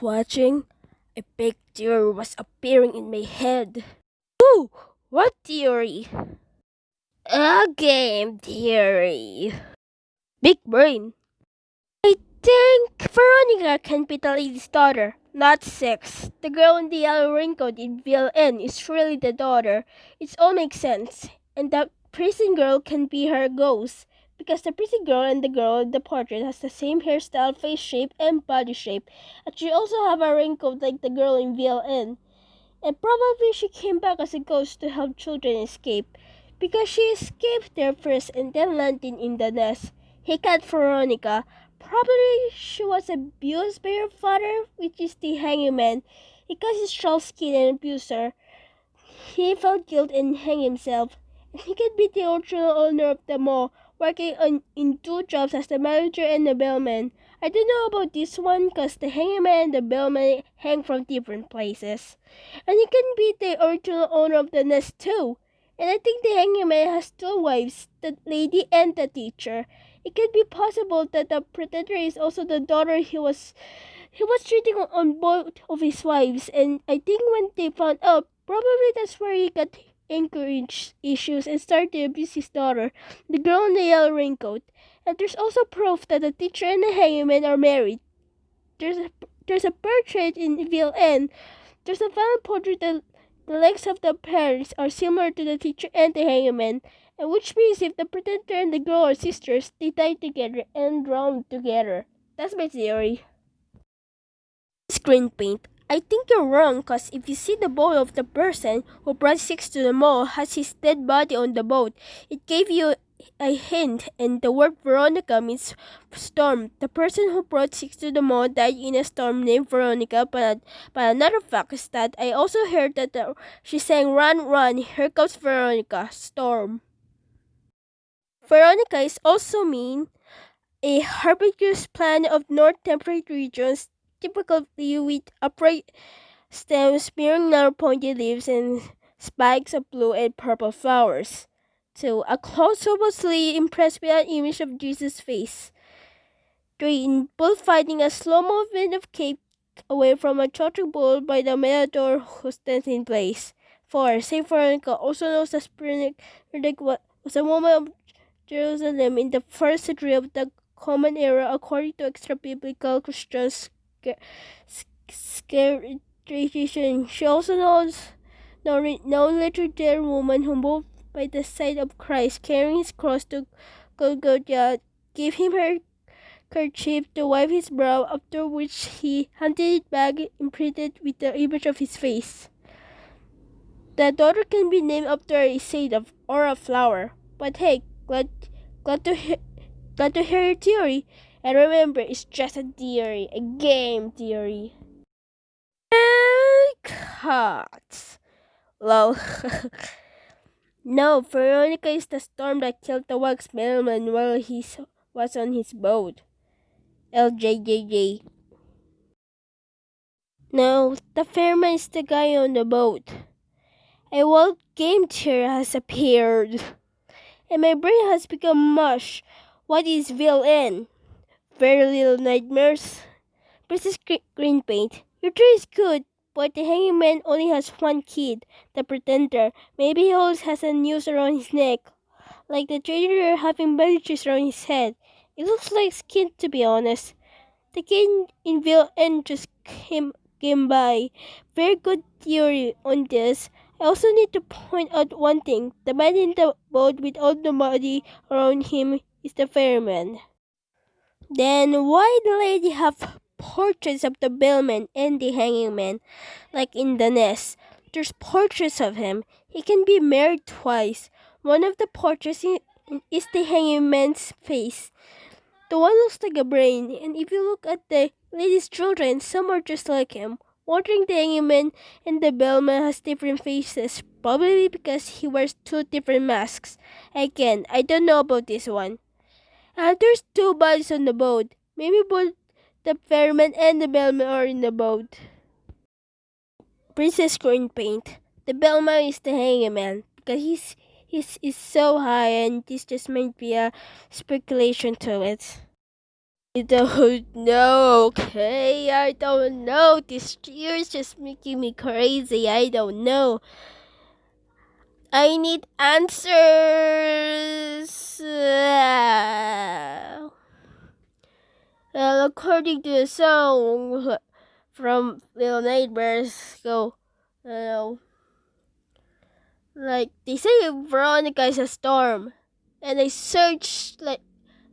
watching, a big theory was appearing in my head. Ooh, what theory? A game theory. Big brain. I think Veronica can be the lady's daughter, not Six. The girl in the yellow raincoat in VLN is really the daughter. It all makes sense. And the prison girl can be her ghost. Because the prison girl and the girl in the portrait has the same hairstyle, face shape, and body shape. And she also have a raincoat like the girl in VLN. And probably she came back as a ghost to help children escape. Because she escaped there first and then landed in the nest. He got Veronica. Probably she was abused by her father, which is the hangman. Because he's Trotsky and abused her, he felt guilt and hanged himself. And he could be the original owner of the mall, working in two jobs as the manager and the bellman. I don't know about this one because the hangman and the bellman hang from different places. And he can be the original owner of the nest too. And I think the hangman has two wives, the lady and the teacher. It could be possible that the pretender is also the daughter he was cheating on both of his wives, and I think when they found out, probably that's where he got anger issues and started to abuse his daughter, the girl in the yellow raincoat. And there's also proof that the teacher and the hangman are married. There's a portrait in VLN. There's a family portrait that the legs of the parents are similar to the teacher and the hangman, and which means if the pretender and the girl are sisters, they died together and drowned together. That's my theory. Screen paint. I think you're wrong cause if you see the boat of the person who brought Six to the mall has his dead body on the boat, it gave you a hint, and the word Veronica means storm. The person who brought Six to the mall died in a storm named Veronica, but another fact is that I also heard that she sang Run Run, Here Comes Veronica, Storm. Veronica is also mean a herbaceous plant of north temperate regions, typically with upright stems bearing narrow pointed leaves and spikes of blue and purple flowers. So, a cloud supposedly impressed with an image of Jesus' face. 3. In bullfighting, a slow movement of cape away from a choking bull by the matador who stands in place. 4. Saint Veronica, also known as Springic, was a woman of Jerusalem in the first century of the Common Era, according to extra-biblical Christian tradition. She also known legendary woman who moved by the side of Christ, carrying his cross to Golgotha, gave him her kerchief to wipe his brow, after which he handed it back imprinted with the image of his face. The daughter can be named after a seed or a flower. But hey, glad to hear your theory. And remember, it's just a theory, a game theory. And cut. Lol. No, Veronica is the storm that killed the wax mailman while he was on his boat. LJJJ. No, the fireman is the guy on the boat. A wild game theory has appeared, and my brain has become mush. What is villain? Very Little Nightmares? Princess Green Paint. Your theory is good, but the hanging man only has one kid, the pretender. Maybe he always has a noose around his neck, like the traitor having bandages around his head. It looks like skin, to be honest. The kid in VLN just came by. Very good theory on this. I also need to point out one thing. The man in the boat with all the body around him is the fireman. Then why the lady have portraits of the bellman and the hanging man, like in the nest? There's portraits of him. He can be married twice. One of the portraits is the hanging man's face. The one looks like a brain, and if you look at the lady's children, some are just like him. Wondering the hanging man and the bellman has different faces, probably because he wears two different masks. Again, I don't know about this one. There's two bodies on the boat. Maybe both the fireman and the bellman are in the boat. Princess Green Paint. The bellman is the hangman because he's so high, and this just might be a speculation to it. I don't know, okay? I don't know. This tears just making me crazy. I don't know. I need answers. Well, according to the song from Little Nightmares, go, like they say Veronica is a storm, and I searched like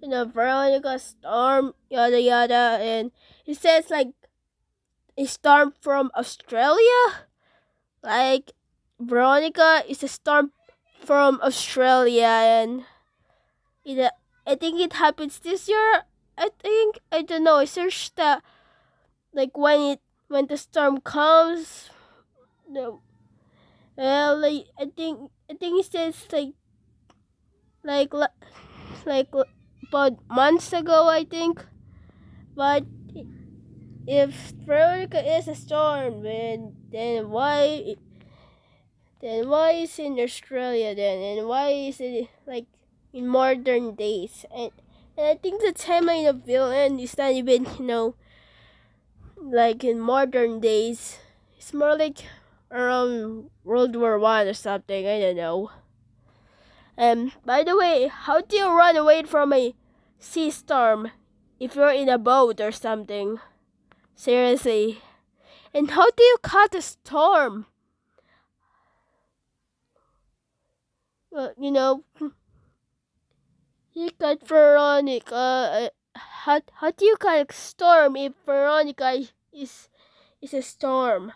Veronica storm yada yada, and it says like a storm from Australia. Like Veronica is a storm from Australia, and it, I think it happens this year. I don't know. I searched the like when the storm comes. No, well, like I think it says like like about months ago, I think. But if Veronica is a storm, then why is it in Australia then, and why is it like in modern days? And I think the timeline of villain is not even like in modern days. It's more like around World War I or something. I don't know. And by the way, how do you run away from a sea storm if you're in a boat or something? Seriously. And how do you cut a storm? Well, you cut Veronica. How do you cut a storm if Veronica is a storm?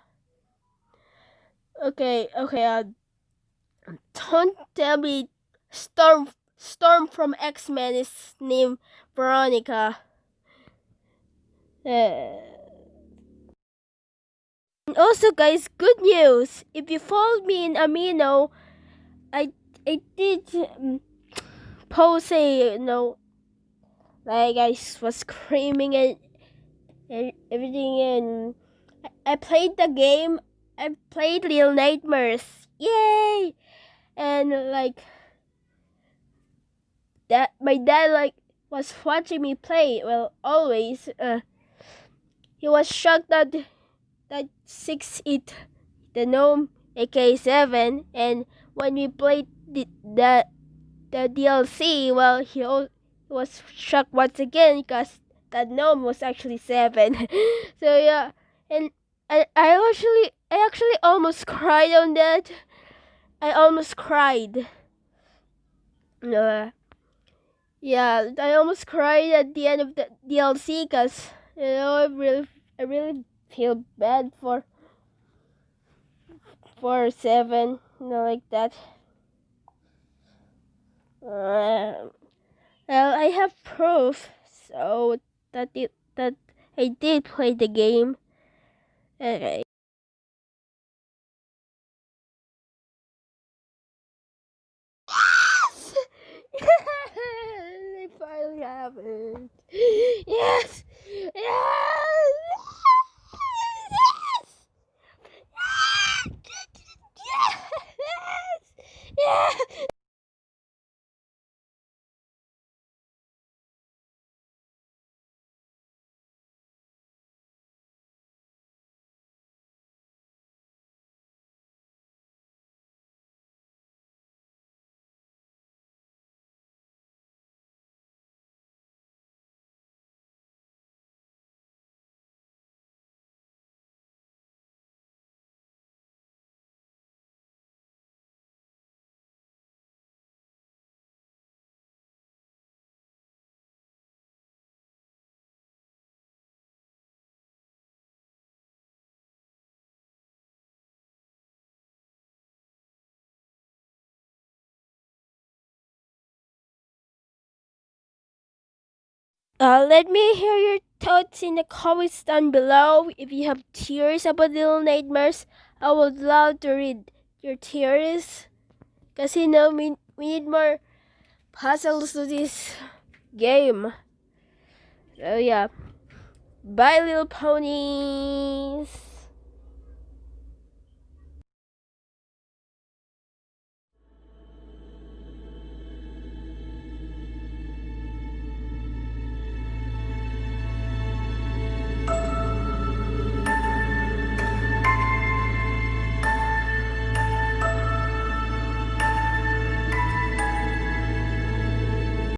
Okay. Don't tell me Storm from X-Men is named Veronica. And also, guys, good news. If you followed me in Amino, I did post a like I was screaming and everything, and I played the game. I played Little Nightmares. Yay! And like that, my dad was watching me play. Well, always. He was shocked that 6 the gnome AK7, and when we played the DLC, well, he was shocked once again because that gnome was actually 7. So yeah, and I actually almost cried on that. I almost cried. Yeah, I almost cried at the end of the DLC because I really feel bad for 7, like that. Well, I have proof, so that I did play the game. Okay. Yes! It finally happened. Yes! Yes! Yes! Yes! Yes! Let me hear your thoughts in the comments down below. If you have theories about Little Nightmares, I would love to read your theories. Because we need more puzzles to this game. So yeah. Bye, little ponies.